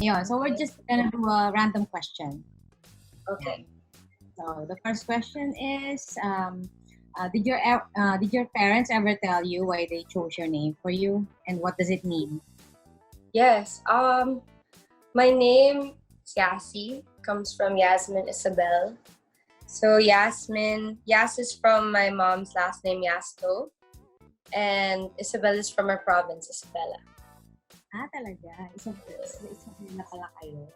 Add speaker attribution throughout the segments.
Speaker 1: Yeah, so we're just gonna do a random question.
Speaker 2: Okay.
Speaker 1: So the first question is, did your parents ever tell you why they chose your name for you, and what does it mean?
Speaker 2: Yes. My name is Yassi. Comes from Yasmin Isabel. So Yas is from my mom's last name, Yasto. And Isabel is from our province, Isabela.
Speaker 1: Talaga. Isa na pala kayo.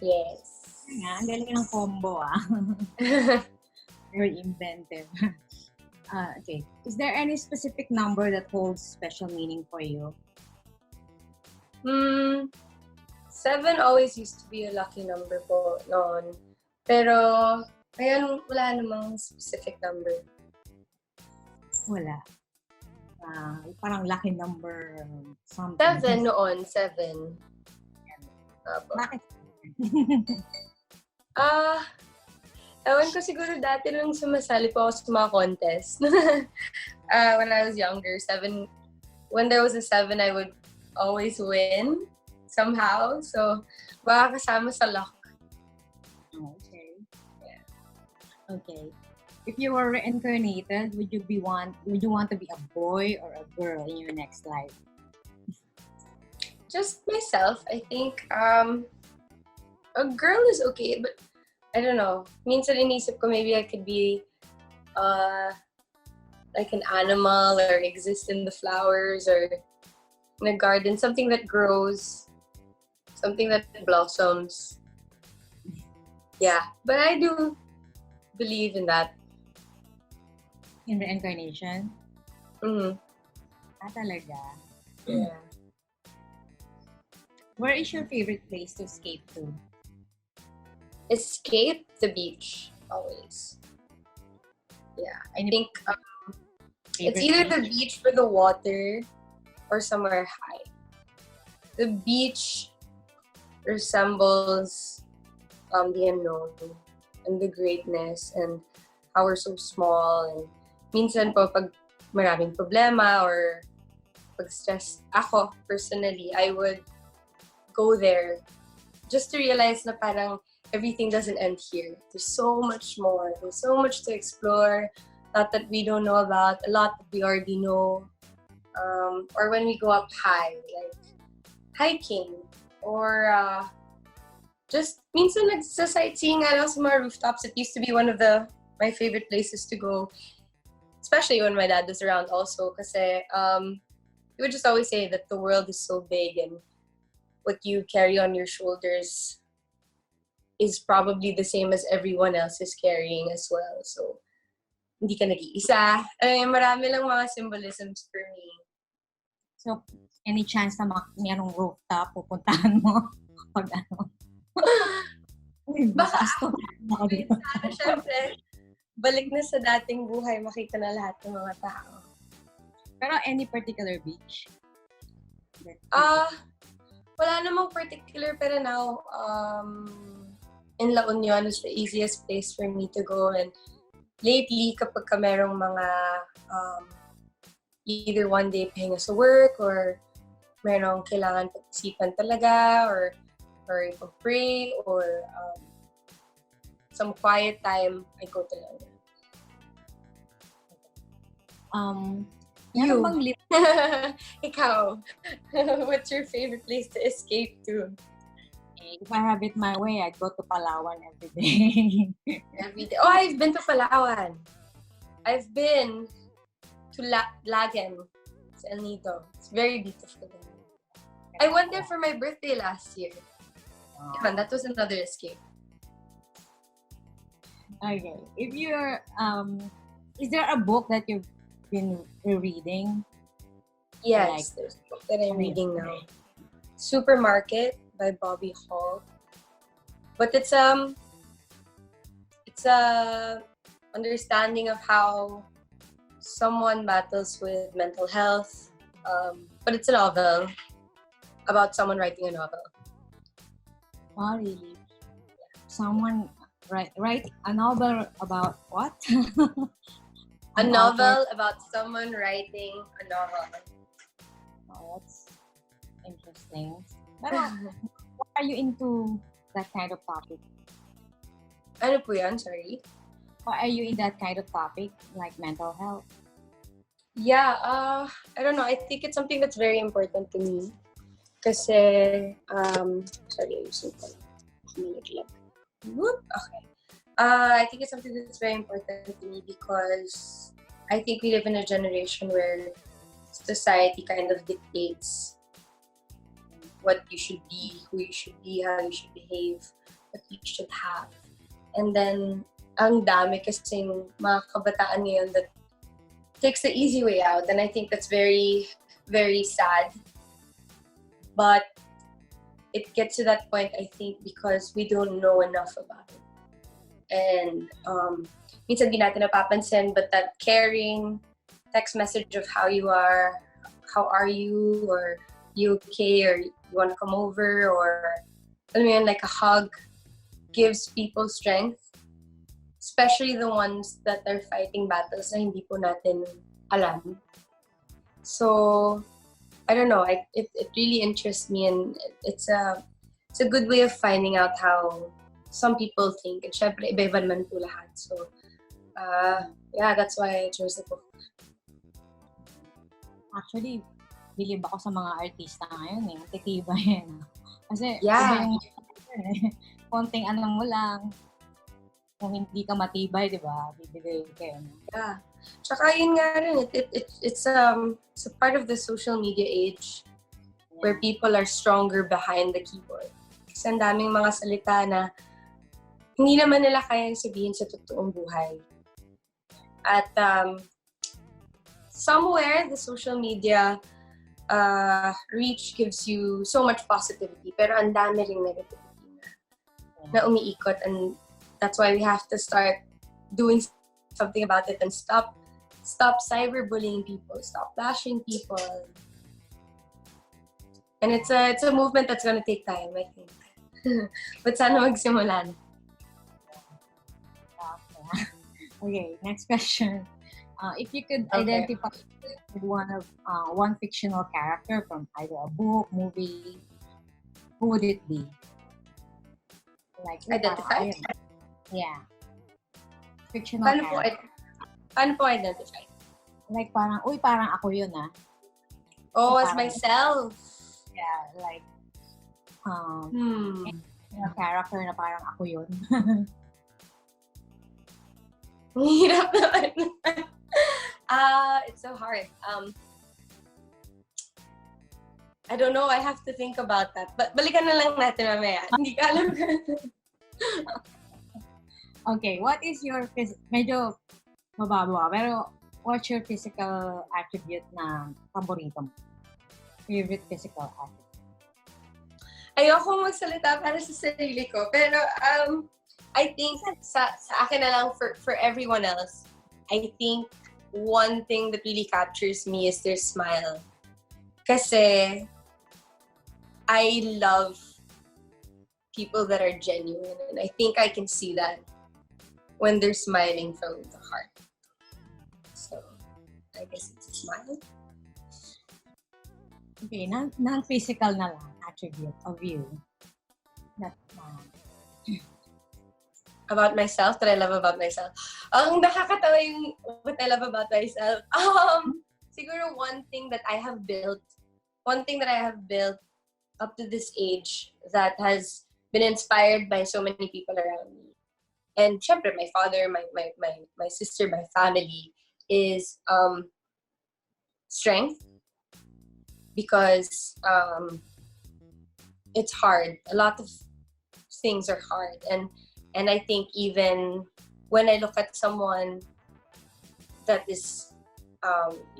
Speaker 2: Yes.
Speaker 1: Ang galing ng combo, Very inventive. Okay. Is there any specific number that holds special meaning for you?
Speaker 2: 7 always used to be a lucky number po noon. Pero, ngayon wala namang specific number.
Speaker 1: Wala. Parang lucky number something.
Speaker 2: 7 noon, 7.
Speaker 1: Bakit?
Speaker 2: Ewan ko, siguro dati nung sumasali po ako sa mga contest. When I was younger, 7, when there was a 7, I would always win somehow. So, baka kasama sa luck.
Speaker 1: Okay. Yeah. Okay. If you were reincarnated, would you want to be a boy or a girl in your next life?
Speaker 2: Just myself, I think. A girl is okay, but I don't know. Minsan inisip ko maybe I could be like an animal or exist in the flowers or in a garden, something that grows, something that blossoms. Yeah, but I do believe in that.
Speaker 1: In reincarnation?
Speaker 2: Mm-hmm.
Speaker 1: Talaga?
Speaker 2: Yeah.
Speaker 1: Where is your favorite place to escape to?
Speaker 2: Escape the beach, always. Yeah, I think it's either the beach for the water or somewhere high. The beach resembles the unknown and the greatness and how we're so small. And minsan po, pag maraming problema or pag stress ako personally, I would go there just to realize na parang everything doesn't end here. There's so much more. There's so much to explore. A lot that we don't know about. A lot that we already know. Or when we go up high, like hiking. Or just minsan nagsa-sightseeing nga lang sa mga rooftops. It used to be one of my favorite places to go. Especially when my dad was around also. Kasi he would just always say that the world is so big and what you carry on your shoulders is probably the same as everyone else is carrying as well. So, hindi ka nag-iisa. Marami lang mga symbolisms for me. So,
Speaker 1: any chance na mayroong rooftop, pupuntahan mo? Pag ano?
Speaker 2: Baka syempre, balik na sa dating buhay, makita na lahat ng mga tao.
Speaker 1: Pero any particular beach?
Speaker 2: Wala namang particular, pero now, in La Union is the easiest place for me to go. And lately, kapag ka merong mga either one day pahinga sa work or merong kailangan pag-isipan talaga or pag-pray or some quiet time, I go to London. You. Ikaw, what's your favorite place to escape to?
Speaker 1: If I have it my way, I'd go to Palawan every day.
Speaker 2: Every day. Oh, I've been to Palawan. I've been to Lagan, sa El Nido. It's very beautiful there. I went there for my birthday last year. Yeah, that was another escape.
Speaker 1: Okay. If you're, is there a book that you've been reading?
Speaker 2: Yes, there's a book that I'm reading now. Supermarket by Bobby Hall. But it's a understanding of how someone battles with mental health. But it's a novel about someone writing a novel.
Speaker 1: Oh, really? Someone write a novel about what?
Speaker 2: A novel about someone writing a novel.
Speaker 1: Oh, that's interesting. Pero, why are you into that kind of topic?
Speaker 2: Ano po yan? Sorry.
Speaker 1: Why are you in that kind of topic, like mental health?
Speaker 2: Yeah, I don't know. I think it's something that's very important to me. Kasi, sorry, ayusin ko lang. Nalaglag. Whoop! Okay. I think it's something that's very important to me because I think we live in a generation where society kind of dictates what you should be, who you should be, how you should behave, what you should have. And then, ang dami kasing mga kabataan ngayon that takes the easy way out. And I think that's very, very sad. But it gets to that point, I think, because we don't know enough about it. And minsan di natin napapansin, but that caring text message of how you are, how are you, or you okay, or you want to come over, or I mean, like a hug gives people strength, especially the ones that are fighting battles na hindi po natin alam. So, I don't know, it really interests me, and it's a good way of finding out how some people think. And syempre, iba-iba naman po lahat. So, yeah, that's why I chose the book.
Speaker 1: Actually, bilib ako sa mga artista ngayon eh. Titiba yan. Kasi,
Speaker 2: Yeah.
Speaker 1: iba yung konting ano mo lang. Kung hindi ka matibay, di ba? Bibigay kayo.
Speaker 2: Yeah. Tsaka yun nga rin, it's a part of the social media age where people are stronger behind the keyboard. Kasi ang daming mga salita na hindi naman nila kayang sabihin sa totoong buhay. At somewhere, the social media reach gives you so much positivity, pero ang dami ring negativity na umiikot, and that's why we have to start doing something about it and stop cyberbullying people, stop bashing people. And it's a movement that's gonna take time, I think. But sana magsimula na.
Speaker 1: Okay, next question. If you could identify with one fictional character from either a book, movie, who would it be? Like
Speaker 2: Identify?
Speaker 1: Yeah. Fictional character.
Speaker 2: Paano po identify?
Speaker 1: Like parang, uy, parang ako yun ah.
Speaker 2: Oh,
Speaker 1: So,
Speaker 2: as myself.
Speaker 1: Yeah, like a character na parang ako yun.
Speaker 2: Hirap naman. It's so hard. I don't know. I have to think about that. But balikan na lang natin mamaya. Hindi ka alam.
Speaker 1: Okay, what is your medyo mababa, pero what's your physical attribute na paborito mo? Favorite physical attribute?
Speaker 2: Ayoko magsalita para sa sarili ko. Pero I think sa akin na lang, for everyone else, I think one thing that really captures me is their smile. Kasi I love people that are genuine, and I think I can see that when they're smiling from the heart. So, I guess it's a smile.
Speaker 1: Okay, non-physical na lang attribute of you. Not,
Speaker 2: about myself, that I love about myself. Ang nakakatawa yung what I love about myself. Siguro one thing that I have built up to this age that has been inspired by so many people around me. And syempre, my father, my sister, my family is strength, because it's hard. A lot of things are hard, and I think even when I look at someone that is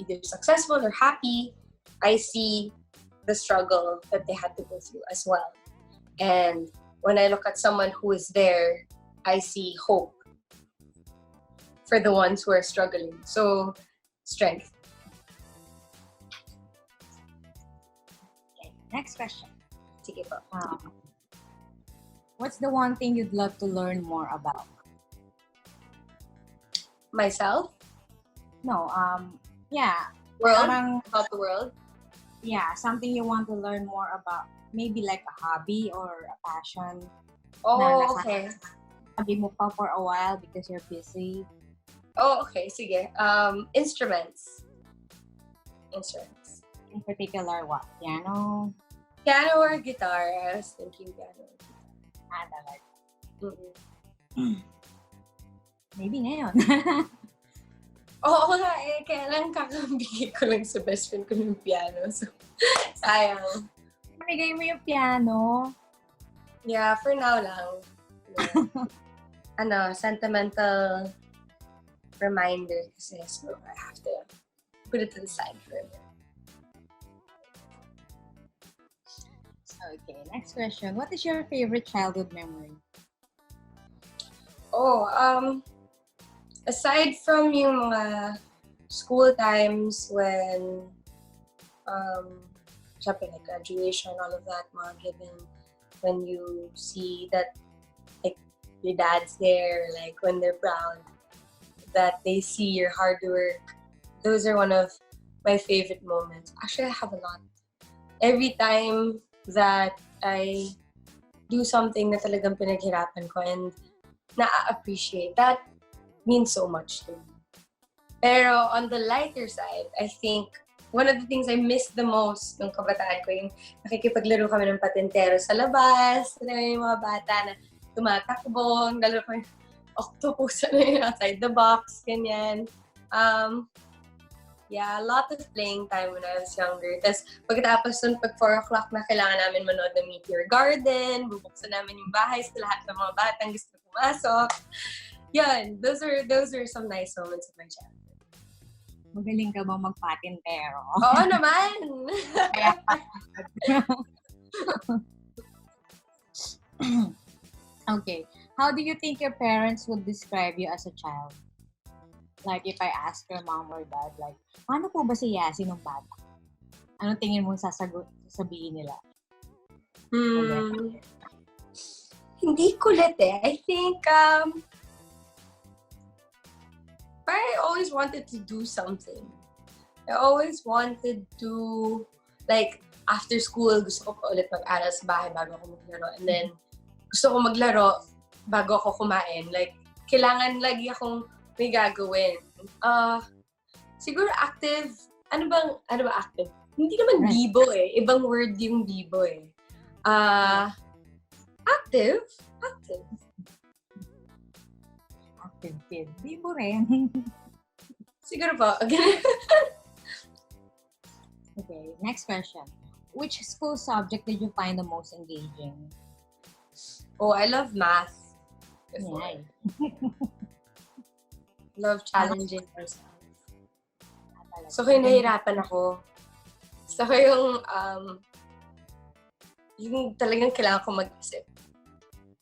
Speaker 2: either successful or happy, I see the struggle that they had to go through as well. And when I look at someone who is there, I see hope for the ones who are struggling. So, strength.
Speaker 1: okay, next question.
Speaker 2: Sige po.
Speaker 1: What's the one thing you'd love to learn more about?
Speaker 2: Myself?
Speaker 1: No, yeah.
Speaker 2: World?
Speaker 1: Parang,
Speaker 2: About the world?
Speaker 1: Yeah, something you want to learn more about. Maybe like a hobby or a passion na
Speaker 2: Oh,
Speaker 1: nasa
Speaker 2: okay.
Speaker 1: hobby mo pa for a while because you're busy.
Speaker 2: Oh, okay. Sige. Instruments. Instruments.
Speaker 1: In particular, what? Piano?
Speaker 2: Piano or guitar? I was thinking piano or guitar.
Speaker 1: Talaga.
Speaker 2: Mm-mm.
Speaker 1: Maybe ngayon.
Speaker 2: Oo nga eh. Kaya lang kakabigay ko lang sa best friend ko ng piano. So, sayang.
Speaker 1: Pamigay mo yung piano.
Speaker 2: Yeah, for now lang. Yeah. Sentimental reminder kasi. So, I have to put it to the side for a bit.
Speaker 1: Okay, next question. What is your favorite childhood memory?
Speaker 2: Oh, aside from yung mga school times when, syempre, like graduation, all of that, mga given, when you see that, like, your dad's there, like, when they're proud, that they see your hard work, those are one of my favorite moments. Actually, I have a lot. Every time that I do something na talagang pinaghirapan ko and na-appreciate, that means so much to me. Pero on the lighter side, I think one of the things I miss the most nung kabataan ko, yung nakikipaglaro kami ng patintero sa labas, yung mga bata na tumatakbo, nalaro kami octopus outside the box, ganyan. Yeah, a lot of playing time when I was younger. Tapos pagkatapos nun, pag 4 o'clock na kailangan namin manood ng Meteor Garden, bubuksan namin yung bahay sa lahat ng mga batang gusto pumasok. Yun, those are some nice moments of my childhood.
Speaker 1: Magaling ka ba magpatintero?
Speaker 2: Oo naman!
Speaker 1: Okay. How do you think your parents would describe you as a child? Like, if I ask your mom or dad, like, paano po ba si Yassi nung bata? Anong tingin mo sasabihin nila?
Speaker 2: Hindi kulit eh. I think, I always wanted to do something. I always wanted to, like, after school, gusto ko pa ulit mag-aral sa bahay bago ako maglaro. And then, gusto ko maglaro bago ako kumain. Like, kailangan lagi akong may gagawin. Siguro active. Ano ba active? Hindi naman bibo eh. Ibang word yung bibo eh. Active.
Speaker 1: Active kid. Bibo rin.
Speaker 2: Siguro po.
Speaker 1: Okay, next question. Which school subject did you find the most engaging?
Speaker 2: Oh, I love math.
Speaker 1: Yeah.
Speaker 2: Love challenging ourselves. So, kaya nahirapan ako. So, yung talagang kailangan ko mag-isip.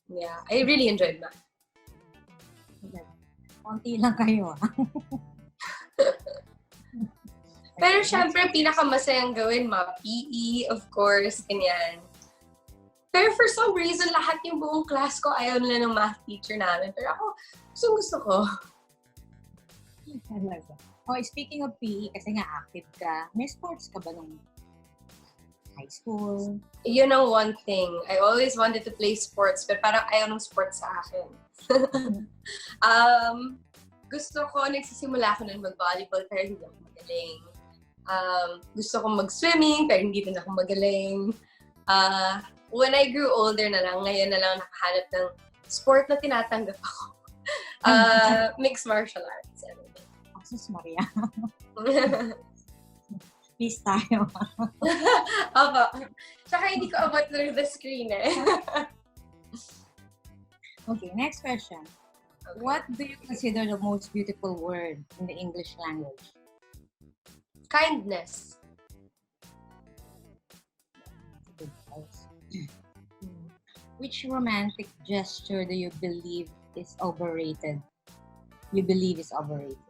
Speaker 2: Yeah, I really enjoyed math.
Speaker 1: Konti lang kayo.
Speaker 2: Pero syempre, pinakamasayang gawin, PE, of course, ganyan. Pero for some reason, lahat yung buong class ko ayaw nila ng math teacher namin. Pero ako, gusto ko.
Speaker 1: Talaga. Oh, speaking of PE, kasi nga active ka, may sports ka ba nung high school?
Speaker 2: Yun ang one thing. I always wanted to play sports, pero parang ayaw ng sports sa akin. Gusto ko, nagsisimula ako nun mag-volleyball, pero hindi ako magaling. Gusto ko mag-swimming, pero hindi din ako magaling. When I grew older na lang, ngayon na lang nakahanap ng sport na tinatanggap ako. Mixed martial arts.
Speaker 1: Sus Maria. Please tayo.
Speaker 2: Opo. Tsaka hindi ko abot through the screen eh.
Speaker 1: Okay, next question. Okay. What do you consider the most beautiful word in the English language?
Speaker 2: Kindness.
Speaker 1: Which romantic gesture do you believe is overrated? You believe is overrated?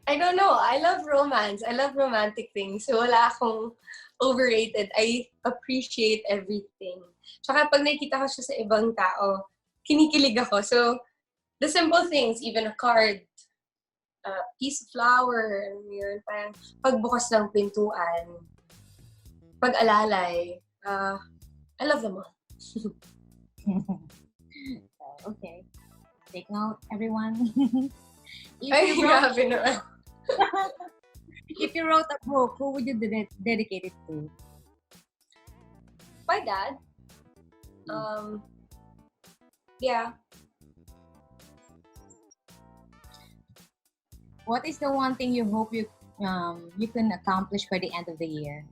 Speaker 2: I don't know. I love romance. I love romantic things. So wala akong overrated. I appreciate everything. Tsaka pag nakikita ko siya sa ibang tao, kinikilig ako. So the simple things, even a card, a piece of flower, yun, parang pagbukas ng pintuan, pag-alalay, I love them all.
Speaker 1: Okay. Take note, everyone.
Speaker 2: Ay, grabe naman.
Speaker 1: If you wrote a book, who would you dedicate it to?
Speaker 2: My dad. Yeah.
Speaker 1: What is the one thing you hope you can accomplish by the end of the year?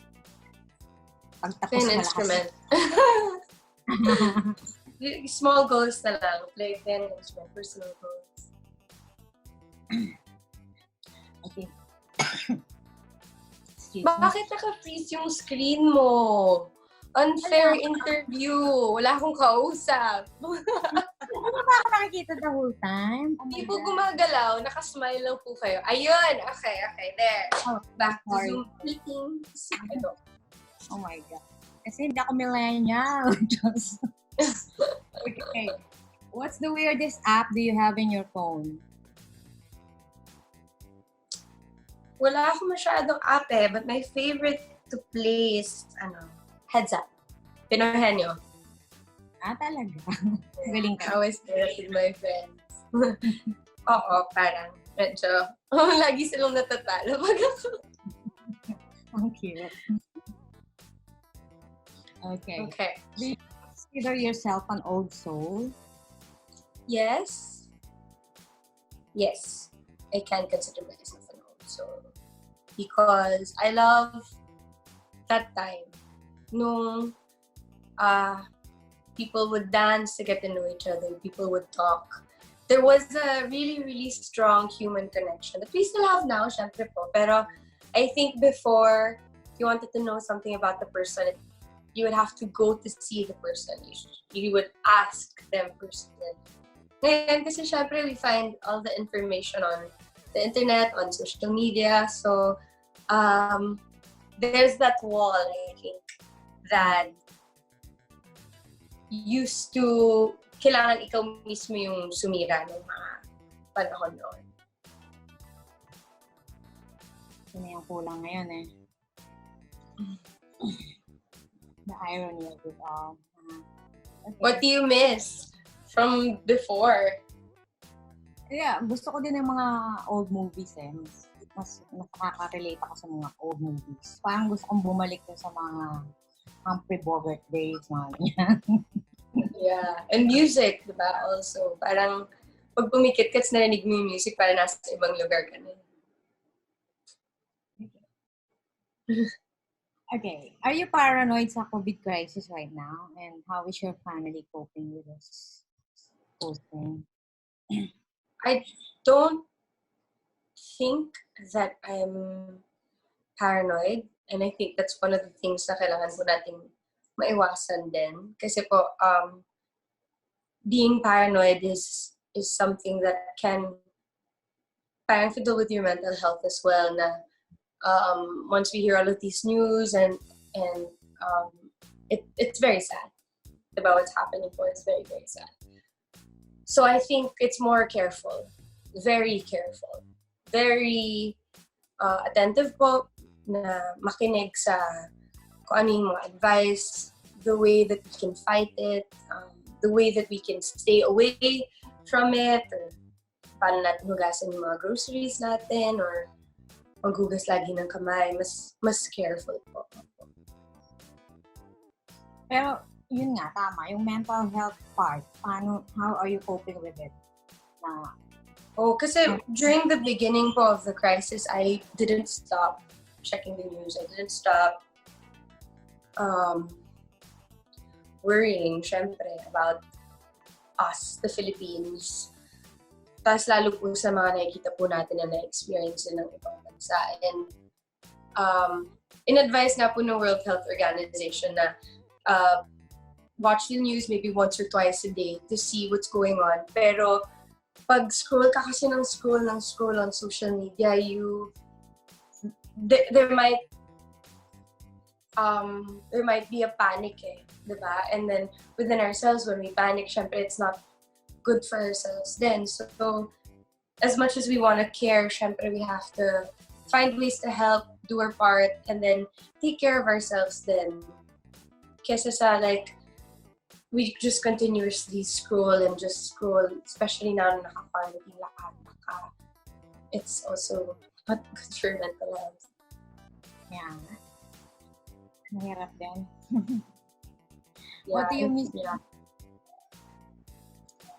Speaker 2: Play an instrument. Small goals na lang. Play an instrument. Personal goals.
Speaker 1: Okay.
Speaker 2: Bakit naka-freeze yung screen mo? Unfair interview. Wala akong kausap.
Speaker 1: Hindi ba ako nakikita the whole time?
Speaker 2: Hindi po gumagalaw. Naka-smile lang po kayo. Ayun! Okay. There.
Speaker 1: Oh,
Speaker 2: back to
Speaker 1: sorry.
Speaker 2: Zoom meetings.
Speaker 1: Oh my God. Kasi hindi ako millennial. Just... Okay. What's the weirdest app do you have in your phone?
Speaker 2: Wala ako masyadong app but my favorite to play is, Heads Up. Pinohen nyo.
Speaker 1: Talaga? Galing ka.
Speaker 2: I always play it with my friends. Oo, parang medyo, lagi silang natatalo pag ako.
Speaker 1: Ang cute. Okay. Do you consider yourself an old soul?
Speaker 2: Yes. Yes. I can consider myself an old soul. Because I love that time nung people would dance to get to know each other, people would talk. There was a really, really strong human connection that we still have now, syempre po. Pero I think before, if you wanted to know something about the person, you would have to go to see the person. You would ask them personally. Ngayon, kasi syempre we find all the information on the internet, on social media. So, there's that wall, I think, that used to, kailangan ikaw mismo yung sumira ng mga panahon noon.
Speaker 1: Yun yung kulang ngayon eh. The irony of it all. Okay.
Speaker 2: What do you miss from before?
Speaker 1: Yeah, gusto ko din ng mga old movies eh. Mas nakaka-relate ako sa mga old movies. Parang gusto kong bumalik dun sa mga Humphrey Bogart days, mga ganyan.
Speaker 2: Yeah. And music, diba? Also, parang pag pumikit ka, narinig mo yung music, parang nasa ibang lugar ka na.
Speaker 1: Okay. Are you paranoid sa COVID crisis right now? And how is your family coping with this whole thing?
Speaker 2: I don't think that I'm paranoid. And I think that's one of the things na kailangan po nating maiwasan din. Kasi po, being paranoid is something that can parang fiddle with your mental health as well. Na once we hear all of these news and it's very sad about what's happening po. It's very, very sad. So I think it's more careful, very careful, very attentive po na makinig sa kung ano yung mga advice, the way that we can fight it, the way that we can stay away from it, or paano natin hugasan yung mga groceries natin, or maghugas lagi ng kamay, mas careful po.
Speaker 1: Pero, yun nga, tama. Yung mental health part, how are you coping with it?
Speaker 2: Kasi during the beginning po of the crisis, I didn't stop checking the news. I didn't stop worrying, syempre, about us, the Philippines. Tapos lalo po sa mga nakikita po natin na na-experience ng ibang bansa. And in-advise nga po ng World Health Organization na watch the news maybe once or twice a day to see what's going on. Pero pag scroll ka kasi ng scroll on social media, there might be a panic diba? And then within ourselves, when we panic, syempre it's not good for ourselves then. So, as much as we want to care, syempre we have to find ways to help, do our part, and then take care of ourselves then. Kesa sa like, we just continuously scroll and just scroll, especially now na naka-quarantine lahat. It's also not good for mental health.
Speaker 1: Yeah. Mahirap din.
Speaker 2: Yeah,
Speaker 1: What do you miss?
Speaker 2: Yeah.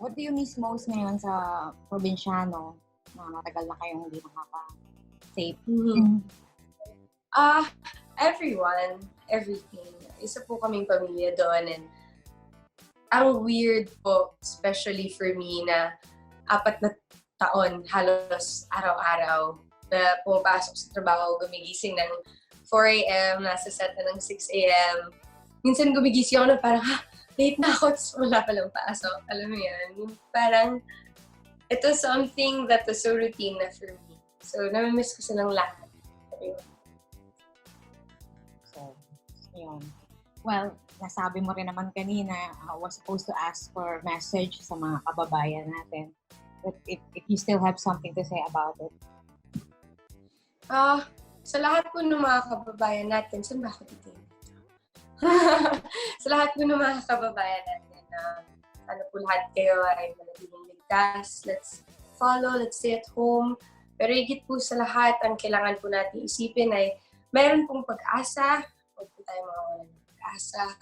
Speaker 1: What do you miss most ngayon sa probinsyano na matagal na kayong hindi nakaka-safe?
Speaker 2: Everyone, everything. Isa po kaming pamilya doon, and ang weird po, especially for me na 4 na taon halos araw-araw na pumapasok sa trabaho, gumigising ng 4 a.m., nasa set na ng 6 a.m. Minsan gumigising ako na parang, late na ako, wala palang pasok. Alam mo yan? Parang, it was something that was so routine na for me. So, namimiss ko silang lahat.
Speaker 1: So, yun. Well, nasabi mo rin naman kanina, I was supposed to ask for message sa mga kababayan natin. But if you still have something to say about it.
Speaker 2: Sa lahat po ng mga kababayan natin, saan ba ako dito? Sa lahat po ng mga kababayan natin, ano po lahat kayo ay manatiling ligtas. Let's follow, let's stay at home. Pero higit po sa lahat, ang kailangan po natin isipin ay mayroon pong pag-asa. Huwag po tayo mawawalan ng pag-asa.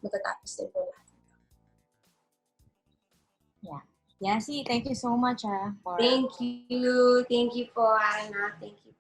Speaker 2: Matatapos din po lahat.
Speaker 1: Yeah. Yassi, thank you so much for...
Speaker 2: Thank you. Thank you po, Anna. Thank you.